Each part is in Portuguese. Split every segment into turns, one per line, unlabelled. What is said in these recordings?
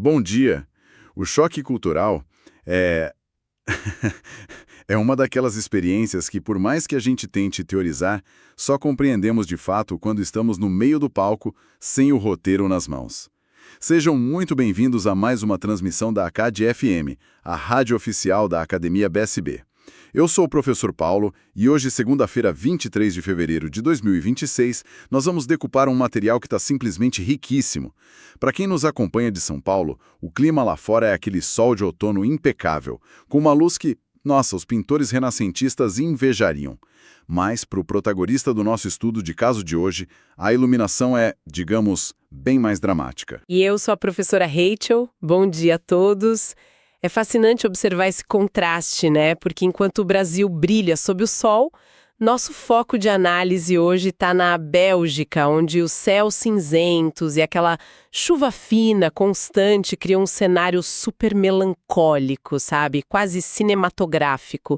Bom dia. O choque cultural é é uma daquelas experiências que, por mais que a gente tente teorizar, só compreendemos de fato quando estamos no meio do palco, sem o roteiro nas mãos. Sejam muito bem-vindos a mais uma transmissão da ACAD FM, a rádio oficial da Academia BSB. Eu sou o professor Paulo e hoje, segunda-feira, 23 de fevereiro de 2026, nós vamos decupar um material que está simplesmente riquíssimo. Para quem nos acompanha de São Paulo, o clima lá fora é aquele sol de outono impecável, com uma luz que, nossa, os pintores renascentistas invejariam. Mas, para o protagonista do nosso estudo de caso de hoje, a iluminação é, digamos, bem mais dramática.
E eu sou a professora Rachel. Bom dia a todos. É fascinante observar esse contraste, né? Porque enquanto o Brasil brilha sob o sol, nosso foco de análise hoje está na Bélgica, onde os céus cinzentos e aquela chuva fina, constante, criam um cenário super melancólico, sabe? Quase cinematográfico.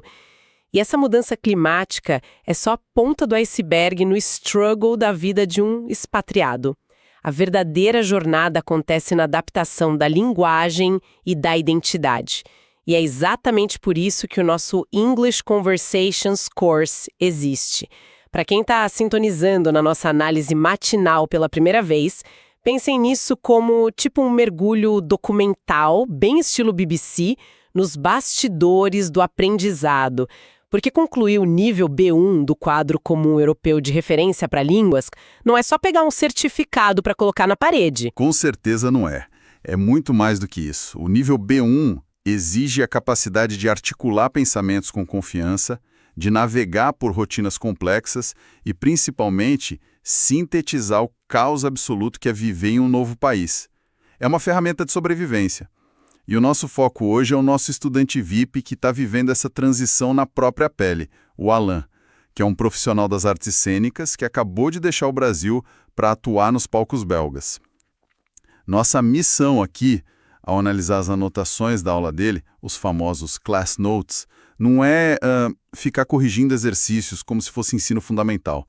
E essa mudança climática é só a ponta do iceberg no struggle da vida de um expatriado. A verdadeira jornada acontece na adaptação da linguagem e da identidade. E é exatamente por isso que o nosso English Conversations Course existe. Para quem está sintonizando na nossa análise matinal pela primeira vez, pensem nisso como tipo um mergulho documental, bem estilo BBC, nos bastidores do aprendizado. Porque concluir o nível B1 do quadro comum europeu de referência para línguas não é só pegar um certificado para colocar na parede.
Com certeza não é. É muito mais do que isso. O nível B1 exige a capacidade de articular pensamentos com confiança, de navegar por rotinas complexas e, principalmente, sintetizar o caos absoluto que é viver em um novo país. É uma ferramenta de sobrevivência. E o nosso foco hoje é o nosso estudante VIP que está vivendo essa transição na própria pele, o Alan, que é um profissional das artes cênicas que acabou de deixar o Brasil para atuar nos palcos belgas. Nossa missão aqui, ao analisar as anotações da aula dele, os famosos class notes, não é ficar corrigindo exercícios como se fosse ensino fundamental,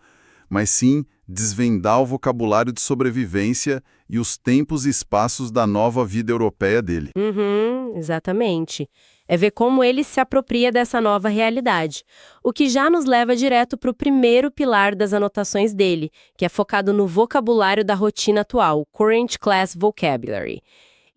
mas sim desvendar o vocabulário de sobrevivência e os tempos e espaços da nova vida europeia dele.
Exatamente. É ver como ele se apropria dessa nova realidade, o que já nos leva direto para o primeiro pilar das anotações dele, que é focado no vocabulário da rotina atual, Current Class Vocabulary.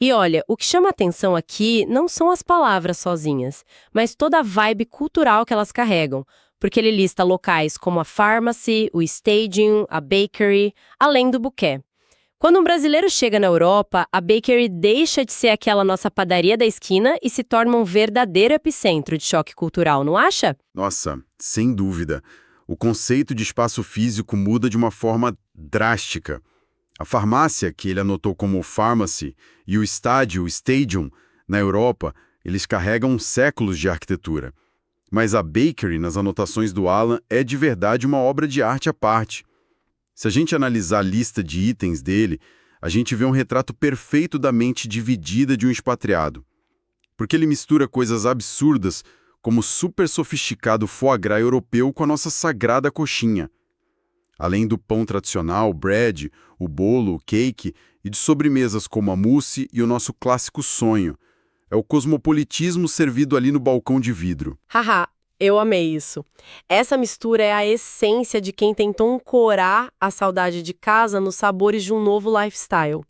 E olha, o que chama atenção aqui não são as palavras sozinhas, mas toda a vibe cultural que elas carregam, porque ele lista locais como a pharmacy, o stadium, a bakery, além do buquê. Quando um brasileiro chega na Europa, a bakery deixa de ser aquela nossa padaria da esquina e se torna um verdadeiro epicentro de choque cultural, não acha?
Nossa, sem dúvida. O conceito de espaço físico muda de uma forma drástica. A farmácia, que ele anotou como pharmacy, e o estádio, o stadium, na Europa, eles carregam séculos de arquitetura. Mas a bakery, nas anotações do Alan, é de verdade uma obra de arte à parte. Se a gente analisar a lista de itens dele, a gente vê um retrato perfeito da mente dividida de um expatriado. Porque ele mistura coisas absurdas, como o super sofisticado foie gras europeu com a nossa sagrada coxinha. Além do pão tradicional, o bread, o bolo, o cake, e de sobremesas como a mousse e o nosso clássico sonho. É o cosmopolitismo servido ali no balcão de vidro.
Haha, eu amei isso. Essa mistura é a essência de quem tentou ancorar a saudade de casa nos sabores de um novo lifestyle.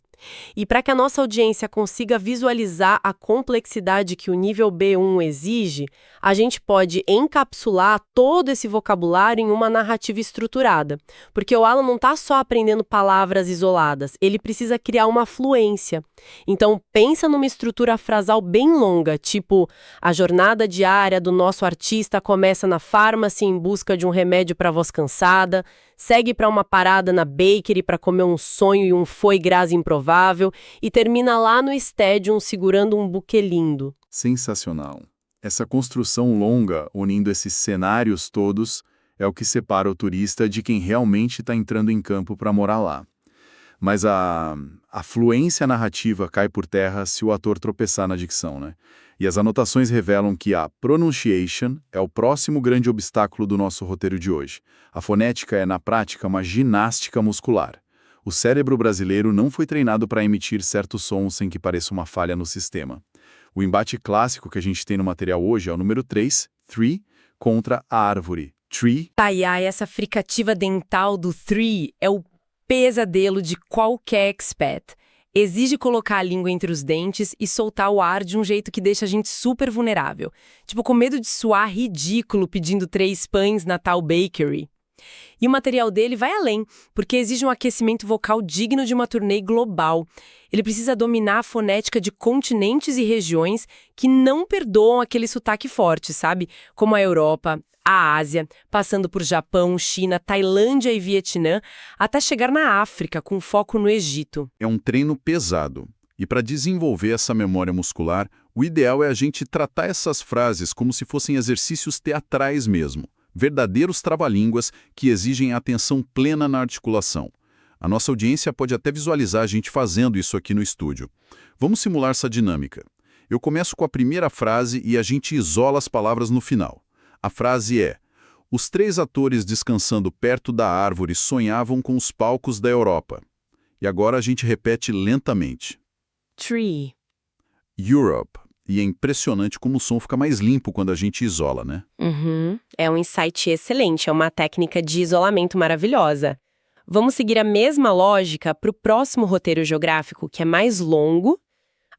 E para que a nossa audiência consiga visualizar a complexidade que o nível B1 exige, a gente pode encapsular todo esse vocabulário em uma narrativa estruturada. Porque o Alan não está só aprendendo palavras isoladas, ele precisa criar uma fluência. Então, pensa numa estrutura frasal bem longa, tipo, a jornada diária do nosso artista começa na farmácia em busca de um remédio para voz cansada, segue para uma parada na bakery para comer um sonho e um foie gras improvável e termina lá no stadium segurando um buquê lindo.
Sensacional. Essa construção longa, unindo esses cenários todos, é o que separa o turista de quem realmente está entrando em campo para morar lá. Mas a fluência narrativa cai por terra se o ator tropeçar na dicção, né? E as anotações revelam que a pronunciation é o próximo grande obstáculo do nosso roteiro de hoje. A fonética é, na prática, uma ginástica muscular. O cérebro brasileiro não foi treinado para emitir certos sons sem que pareça uma falha no sistema. O embate clássico que a gente tem no material hoje é o número 3, three, contra a árvore, tree.
Ai, ai, essa fricativa dental do three é o pesadelo de qualquer expat. Exige colocar a língua entre os dentes e soltar o ar de um jeito que deixa a gente super vulnerável. Tipo, com medo de soar ridículo pedindo 3 pães na tal bakery. E o material dele vai além, porque exige um aquecimento vocal digno de uma turnê global. Ele precisa dominar a fonética de continentes e regiões que não perdoam aquele sotaque forte, sabe? Como a Europa, a Ásia, passando por Japão, China, Tailândia e Vietnã, até chegar na África, com foco no Egito.
É um treino pesado. E para desenvolver essa memória muscular, o ideal é a gente tratar essas frases como se fossem exercícios teatrais mesmo. Verdadeiros trava-línguas que exigem atenção plena na articulação. A nossa audiência pode até visualizar a gente fazendo isso aqui no estúdio. Vamos simular essa dinâmica. Eu começo com a primeira frase e a gente isola as palavras no final. A frase é: os 3 atores descansando perto da árvore sonhavam com os palcos da Europa. E agora a gente repete lentamente.
Tree.
Europe. E é impressionante como o som fica mais limpo quando a gente isola, né?
É um insight excelente, é uma técnica de isolamento maravilhosa. Vamos seguir a mesma lógica para o próximo roteiro geográfico, que é mais longo.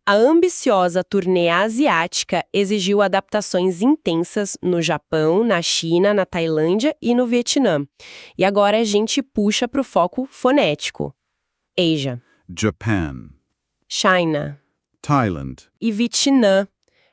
A ambiciosa turnê asiática exigiu adaptações intensas no Japão, na China, na Tailândia e no Vietnã. E agora a gente puxa para o foco fonético. Asia,
Japan,
China
Thailand.
e Vietnã.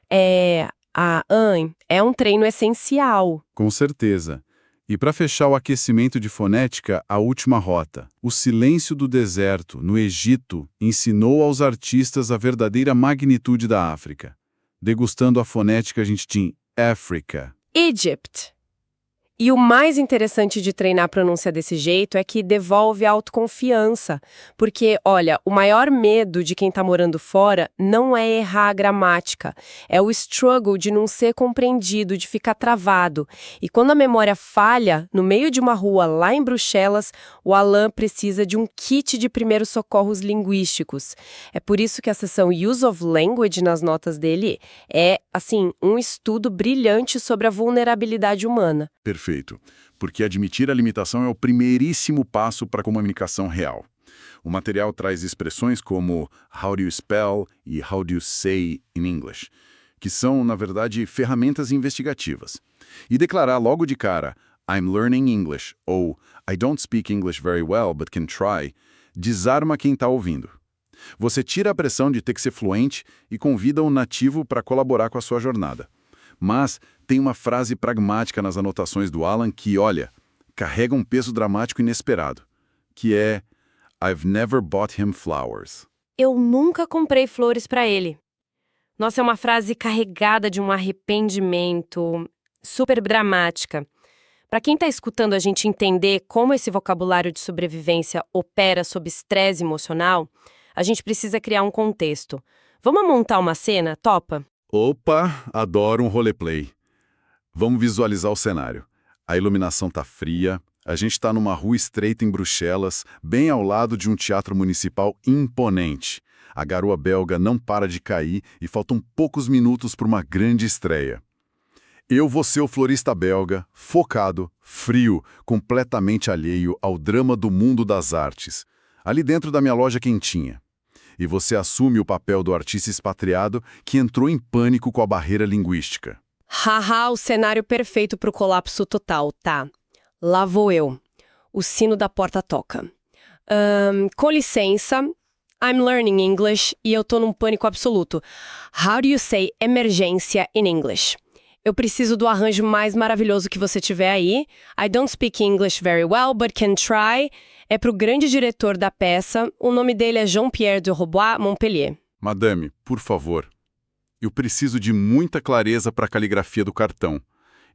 É um treino essencial.
Com certeza. E para fechar o aquecimento de fonética, a última rota. O silêncio do deserto, no Egito, ensinou aos artistas a verdadeira magnitude da África. Degustando a fonética, a gente tinha Africa.
Egypt. E o mais interessante de treinar a pronúncia desse jeito é que devolve a autoconfiança. Porque, olha, o maior medo de quem tá morando fora não é errar a gramática. É o struggle de não ser compreendido, de ficar travado. E quando a memória falha, no meio de uma rua lá em Bruxelas, o Alan precisa de um kit de primeiros socorros linguísticos. É por isso que a seção Use of Language nas notas dele é, assim, um estudo brilhante sobre a vulnerabilidade humana.
Perfeito. Porque admitir a limitação é o primeiríssimo passo para a comunicação real. O material traz expressões como how do you spell e how do you say in English, que são, na verdade, ferramentas investigativas. E declarar logo de cara I'm learning English ou I don't speak English very well but can try, desarma quem está ouvindo. Você tira a pressão de ter que ser fluente e convida um nativo para colaborar com a sua jornada. Mas tem uma frase pragmática nas anotações do Alan que, olha, carrega um peso dramático inesperado, que é I've never bought him flowers.
Eu nunca comprei flores para ele. Nossa, é uma frase carregada de um arrependimento, super dramática. Para quem está escutando a gente entender como esse vocabulário de sobrevivência opera sob estresse emocional, a gente precisa criar um contexto. Vamos montar uma cena, topa?
Opa, adoro um roleplay. Vamos visualizar o cenário. A iluminação tá fria, a gente está numa rua estreita em Bruxelas, bem ao lado de um teatro municipal imponente. A garoa belga não para de cair e faltam poucos minutos para uma grande estreia. Eu vou ser o florista belga, focado, frio, completamente alheio ao drama do mundo das artes, ali dentro da minha loja quentinha. E você assume o papel do artista expatriado que entrou em pânico com a barreira linguística.
Haha, o cenário perfeito pro colapso total, tá? Lá vou eu. O sino da porta toca. Com licença, I'm learning English e eu tô num pânico absoluto. How do you say emergência in English? Eu preciso do arranjo mais maravilhoso que você tiver aí. I don't speak English very well, but can try. É pro grande diretor da peça. O nome dele é Jean-Pierre de Robois Montpellier.
Madame, por favor. Eu preciso de muita clareza para a caligrafia do cartão.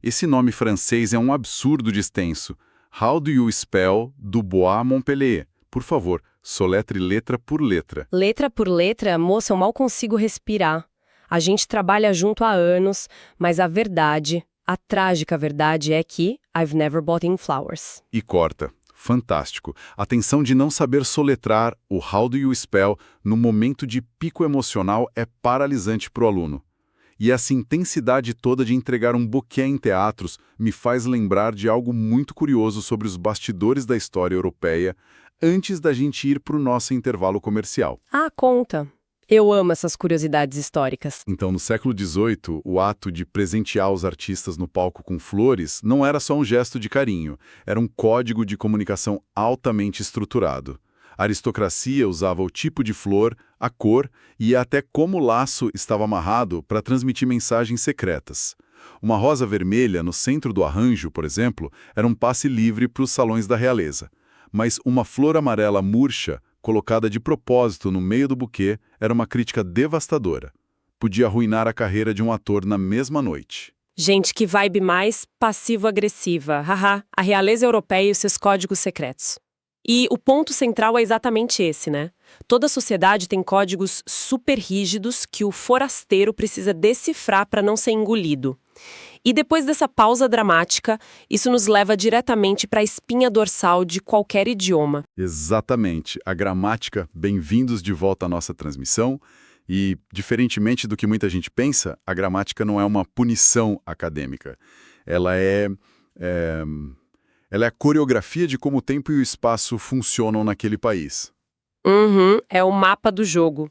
Esse nome francês é um absurdo de extenso. How do you spell Dubois Montpellier? Por favor, soletre letra por letra.
Letra por letra, moça, eu mal consigo respirar. A gente trabalha junto há anos, mas a verdade, a trágica verdade é que I've never bought him flowers.
E corta. Fantástico. A tensão de não saber soletrar o how do you spell no momento de pico emocional é paralisante para o aluno. E essa intensidade toda de entregar um buquê em teatros me faz lembrar de algo muito curioso sobre os bastidores da história europeia antes da gente ir para o nosso intervalo comercial.
Ah, conta. Eu amo essas curiosidades históricas.
Então, no século XVIII, o ato de presentear os artistas no palco com flores não era só um gesto de carinho, era um código de comunicação altamente estruturado. A aristocracia usava o tipo de flor, a cor e até como o laço estava amarrado para transmitir mensagens secretas. Uma rosa vermelha no centro do arranjo, por exemplo, era um passe livre para os salões da realeza. Mas uma flor amarela murcha, colocada de propósito no meio do buquê, era uma crítica devastadora. Podia arruinar a carreira de um ator na mesma noite.
Gente, que vibe mais passivo-agressiva. Haha, a realeza europeia e os seus códigos secretos. E o ponto central é exatamente esse, né? Toda sociedade tem códigos super rígidos que o forasteiro precisa decifrar para não ser engolido. E depois dessa pausa dramática, isso nos leva diretamente para a espinha dorsal de qualquer idioma.
Exatamente. A gramática, bem-vindos de volta à nossa transmissão. E, diferentemente do que muita gente pensa, a gramática não é uma punição acadêmica. Ela é a coreografia de como o tempo e o espaço funcionam naquele país.
É o mapa do jogo.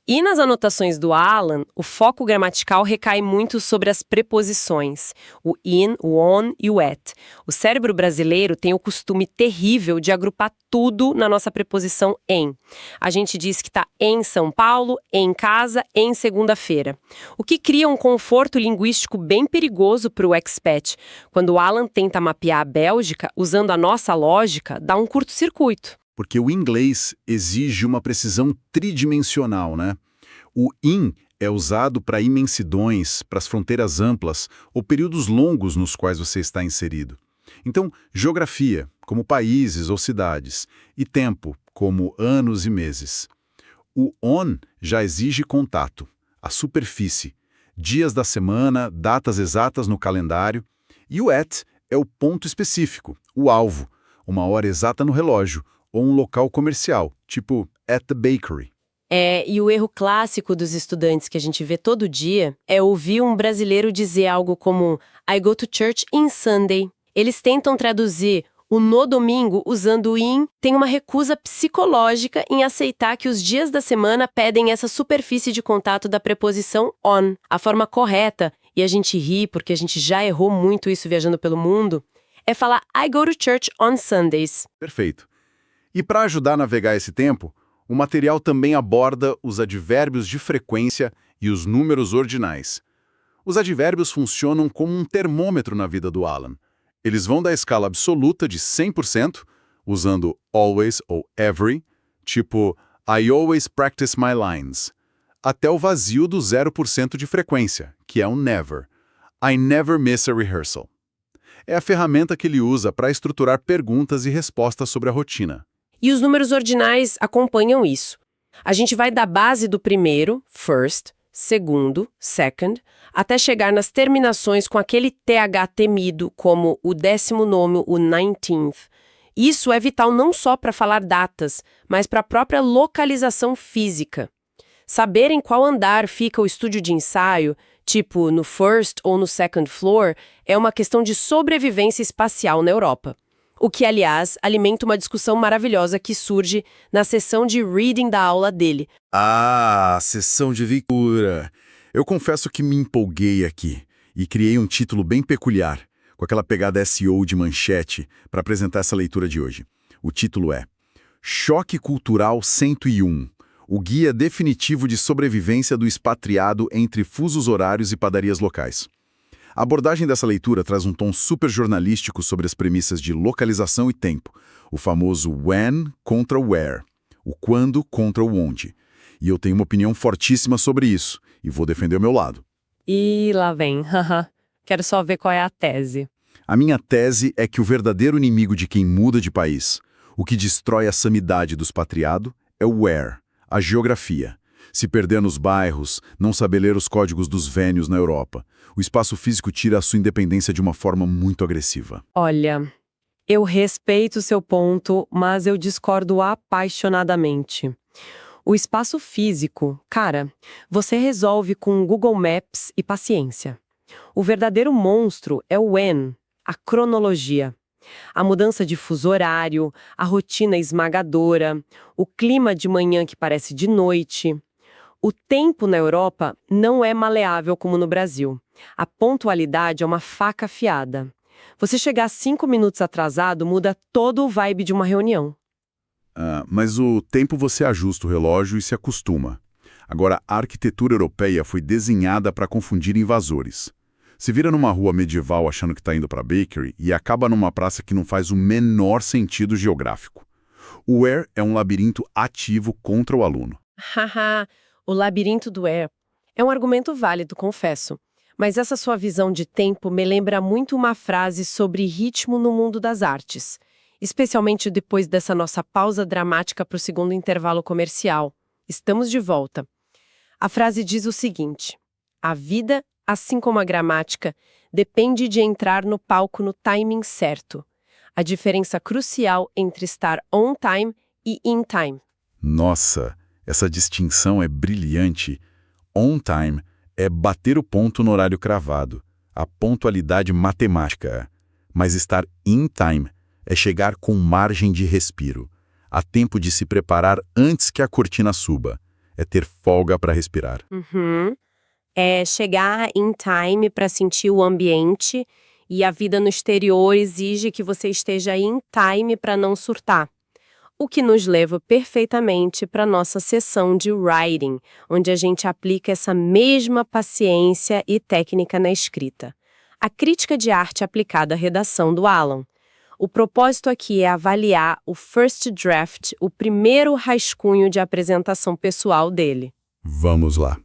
E nas anotações do Alan, o foco gramatical recai muito sobre as preposições, o in, o on e o at. O cérebro brasileiro tem o costume terrível de agrupar tudo na nossa preposição em. A gente diz que está em São Paulo, em casa, em segunda-feira. O que cria um conforto linguístico bem perigoso para o expat. Quando o Alan tenta mapear a Bélgica, usando a nossa lógica, dá um curto-circuito.
Porque o inglês exige uma precisão tridimensional, né? O in é usado para imensidões, para as fronteiras amplas ou períodos longos nos quais você está inserido. Então, geografia, como países ou cidades, e tempo, como anos e meses. O on já exige contato, a superfície, dias da semana, datas exatas no calendário, e o at é o ponto específico, o alvo, uma hora exata no relógio, ou um local comercial, tipo at the bakery.
E o erro clássico dos estudantes que a gente vê todo dia é ouvir um brasileiro dizer algo como I go to church in Sunday. Eles tentam traduzir o no domingo usando o in, tem uma recusa psicológica em aceitar que os dias da semana pedem essa superfície de contato da preposição on. A forma correta, e a gente ri porque a gente já errou muito isso viajando pelo mundo, é falar I go to church on Sundays.
Perfeito. E para ajudar a navegar esse tempo, o material também aborda os advérbios de frequência e os números ordinais. Os advérbios funcionam como um termômetro na vida do Alan. Eles vão da escala absoluta de 100%, usando always ou every, tipo I always practice my lines, até o vazio do 0% de frequência, que é o never. I never miss a rehearsal. É a ferramenta que ele usa para estruturar perguntas e respostas sobre a rotina.
E os números ordinais acompanham isso. A gente vai da base do primeiro, first, segundo, second, até chegar nas terminações com aquele TH temido, como o 19º, o 19th. Isso é vital não só para falar datas, mas para a própria localização física. Saber em qual andar fica o estúdio de ensaio, tipo no first ou no second floor, é uma questão de sobrevivência espacial na Europa. O que, aliás, alimenta uma discussão maravilhosa que surge na sessão de reading da aula dele.
Ah, sessão de leitura. Eu confesso que me empolguei aqui e criei um título bem peculiar, com aquela pegada SEO de manchete, para apresentar essa leitura de hoje. O título é Choque Cultural 101, o guia definitivo de sobrevivência do expatriado entre fusos horários e padarias locais. A abordagem dessa leitura traz um tom super jornalístico sobre as premissas de localização e tempo, o famoso when contra where, o quando contra o onde. E eu tenho uma opinião fortíssima sobre isso, e vou defender o meu lado.
E lá vem, quero só ver qual é a tese.
A minha tese é que o verdadeiro inimigo de quem muda de país, o que destrói a sanidade do expatriado, é o where, a geografia. Se perder nos bairros, não saber ler os códigos dos vénios na Europa. O espaço físico tira a sua independência de uma forma muito agressiva.
Olha, Eu respeito o seu ponto, mas eu discordo apaixonadamente. O espaço físico, cara, você resolve com Google Maps e paciência. O verdadeiro monstro é o when, a cronologia. A mudança de fuso horário, a rotina esmagadora, o clima de manhã que parece de noite. O tempo na Europa não é maleável como no Brasil. A pontualidade é uma faca afiada. Você chegar 5 minutos atrasado muda todo o vibe de uma reunião.
Mas o tempo você ajusta o relógio e se acostuma. Agora, a arquitetura europeia foi desenhada para confundir invasores. Se vira numa rua medieval achando que está indo para Bakery e acaba numa praça que não faz o menor sentido geográfico. O where é um labirinto ativo contra o aluno.
Haha, o labirinto do where é um argumento válido, confesso. Mas essa sua visão de tempo me lembra muito uma frase sobre ritmo no mundo das artes, especialmente depois dessa nossa pausa dramática para o segundo intervalo comercial. Estamos de volta. A frase diz o seguinte: a vida, assim como a gramática, depende de entrar no palco no timing certo. A diferença crucial entre estar on time e in time.
Nossa, essa distinção é brilhante. On time é bater o ponto no horário cravado, a pontualidade matemática. Mas estar in time é chegar com margem de respiro. Há tempo de se preparar antes que a cortina suba. É ter folga para respirar.
É chegar in time para sentir o ambiente e a vida no exterior exige que você esteja in time para não surtar. O que nos leva perfeitamente para nossa sessão de writing, onde a gente aplica essa mesma paciência e técnica na escrita. A crítica de arte aplicada à redação do Alan. O propósito aqui é avaliar o first draft, o primeiro rascunho de apresentação pessoal dele.
Vamos lá.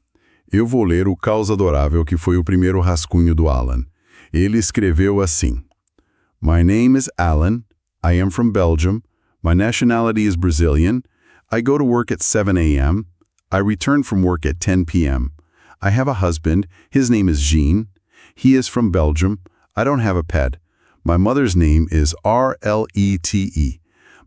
Eu vou ler o Caos Adorável, que foi o primeiro rascunho do Alan. Ele escreveu assim: My name is Alan. I am from Belgium. My nationality is Brazilian. I go to work at 7 a.m. I return from work at 10 p.m. I have a husband. His name is Jean. He is from Belgium. I don't have a pet. My mother's name is R-L-E-T-E.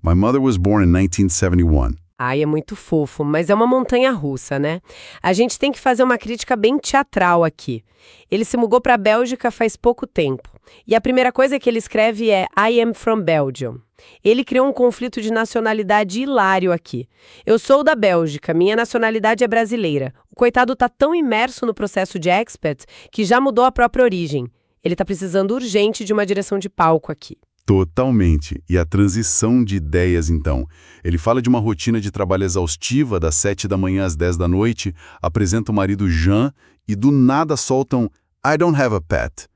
My mother was born in 1971.
Ai, é muito fofo, mas é uma montanha-russa, né? A gente tem que fazer uma crítica bem teatral aqui. Ele se mudou para a Bélgica faz pouco tempo. E a primeira coisa que ele escreve é I am from Belgium. Ele criou um conflito de nacionalidade hilário aqui. Eu sou da Bélgica, minha nacionalidade é brasileira. O coitado tá tão imerso no processo de expat que já mudou a própria origem. Ele tá precisando urgente de uma direção de palco aqui.
Totalmente. E a transição de ideias, então. Ele fala de uma rotina de trabalho exaustiva das 7 da manhã às 10 da noite, apresenta o marido Jean e do nada soltam I don't have a pet.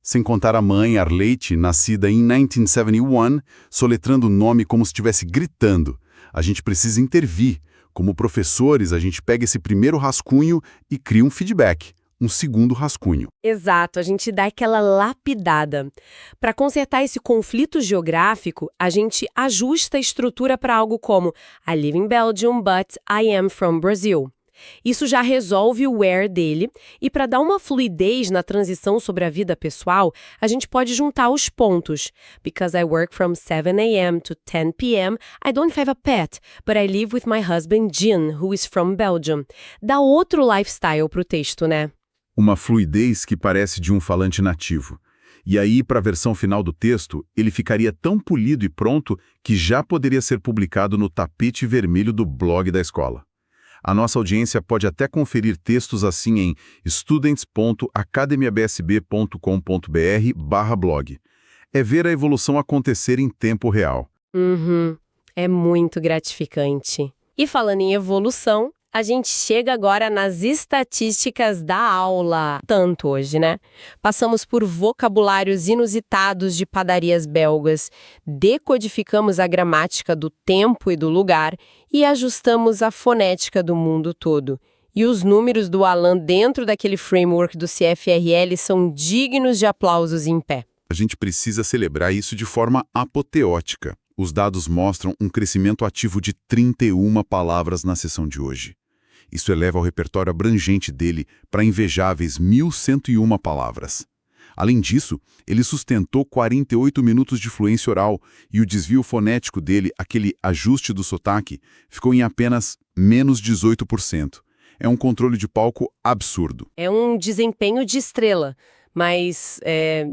Sem contar a mãe, Arlete, nascida em 1971, soletrando o nome como se estivesse gritando. A gente precisa intervir. Como professores, a gente pega esse primeiro rascunho e cria um feedback. Um segundo rascunho.
Exato, a gente dá aquela lapidada. Para consertar esse conflito geográfico, a gente ajusta a estrutura para algo como I live in Belgium, but I am from Brazil. Isso já resolve o where dele, e para dar uma fluidez na transição sobre a vida pessoal, a gente pode juntar os pontos. Because I work from 7 a.m. to 10 p.m., I don't have a pet, but I live with my husband Jean, who is from Belgium. Dá outro lifestyle pro texto, né?
Uma fluidez que parece de um falante nativo. E aí, para a versão final do texto, ele ficaria tão polido e pronto que já poderia ser publicado no tapete vermelho do blog da escola. A nossa audiência pode até conferir textos assim em students.academiabsb.com.br/blog. É ver a evolução acontecer em tempo real.
É muito gratificante. E falando em evolução, a gente chega agora nas estatísticas da aula. Tanto hoje, né? Passamos por vocabulários inusitados de padarias belgas, decodificamos a gramática do tempo e do lugar e ajustamos a fonética do mundo todo. E os números do Alan dentro daquele framework do CFRL são dignos de aplausos em pé.
A gente precisa celebrar isso de forma apoteótica. Os dados mostram um crescimento ativo de 31 palavras na sessão de hoje. Isso eleva o repertório abrangente dele para invejáveis 1.101 palavras. Além disso, ele sustentou 48 minutos de fluência oral e o desvio fonético dele, aquele ajuste do sotaque, ficou em apenas menos 18%. É um controle de palco absurdo.
É um desempenho de estrela, mas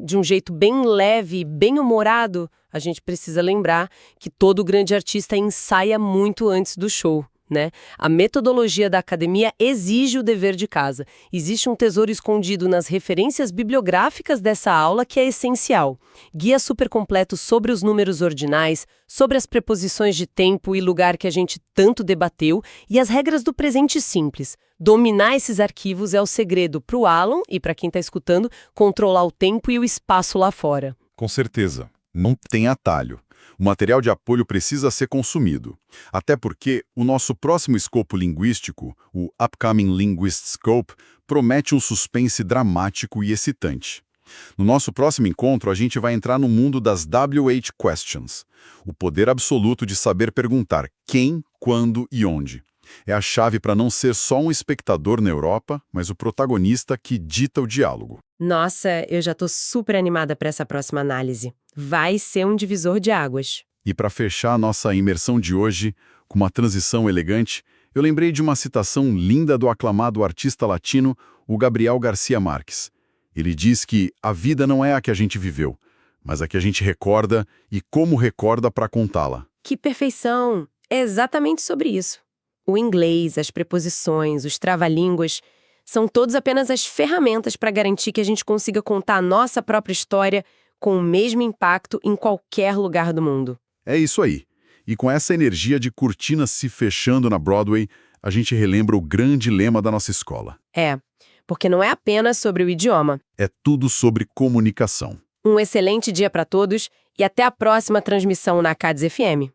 de um jeito bem leve, bem humorado, a gente precisa lembrar que todo grande artista ensaia muito antes do show, né? A metodologia da academia exige o dever de casa. Existe um tesouro escondido nas referências bibliográficas dessa aula que é essencial. Guia super completo sobre os números ordinais, sobre as preposições de tempo e lugar que a gente tanto debateu e as regras do presente simples. Dominar esses arquivos é o segredo para o Alan e para quem está escutando controlar o tempo e o espaço lá fora.
Com certeza. Não tem atalho. O material de apoio precisa ser consumido. Até porque o nosso próximo escopo linguístico, o Upcoming Linguist Scope, promete um suspense dramático e excitante. No nosso próximo encontro, a gente vai entrar no mundo das WH Questions, o poder absoluto de saber perguntar quem, quando e onde. É a chave para não ser só um espectador na Europa, mas o protagonista que dita o diálogo.
Nossa, eu já tô super animada para essa próxima análise. Vai ser um divisor de águas.
E para fechar a nossa imersão de hoje, com uma transição elegante, eu lembrei de uma citação linda do aclamado artista latino, o Gabriel Garcia Marques. Ele diz que a vida não é a que a gente viveu, mas a que a gente recorda e como recorda para contá-la.
Que perfeição! É exatamente sobre isso. O inglês, as preposições, os trava-línguas, são todos apenas as ferramentas para garantir que a gente consiga contar a nossa própria história com o mesmo impacto em qualquer lugar do mundo.
É isso aí. E com essa energia de cortinas se fechando na Broadway, a gente relembra o grande lema da nossa escola.
Porque não é apenas sobre o idioma.
É tudo sobre comunicação.
Um excelente dia para todos e até a próxima transmissão na CADS FM.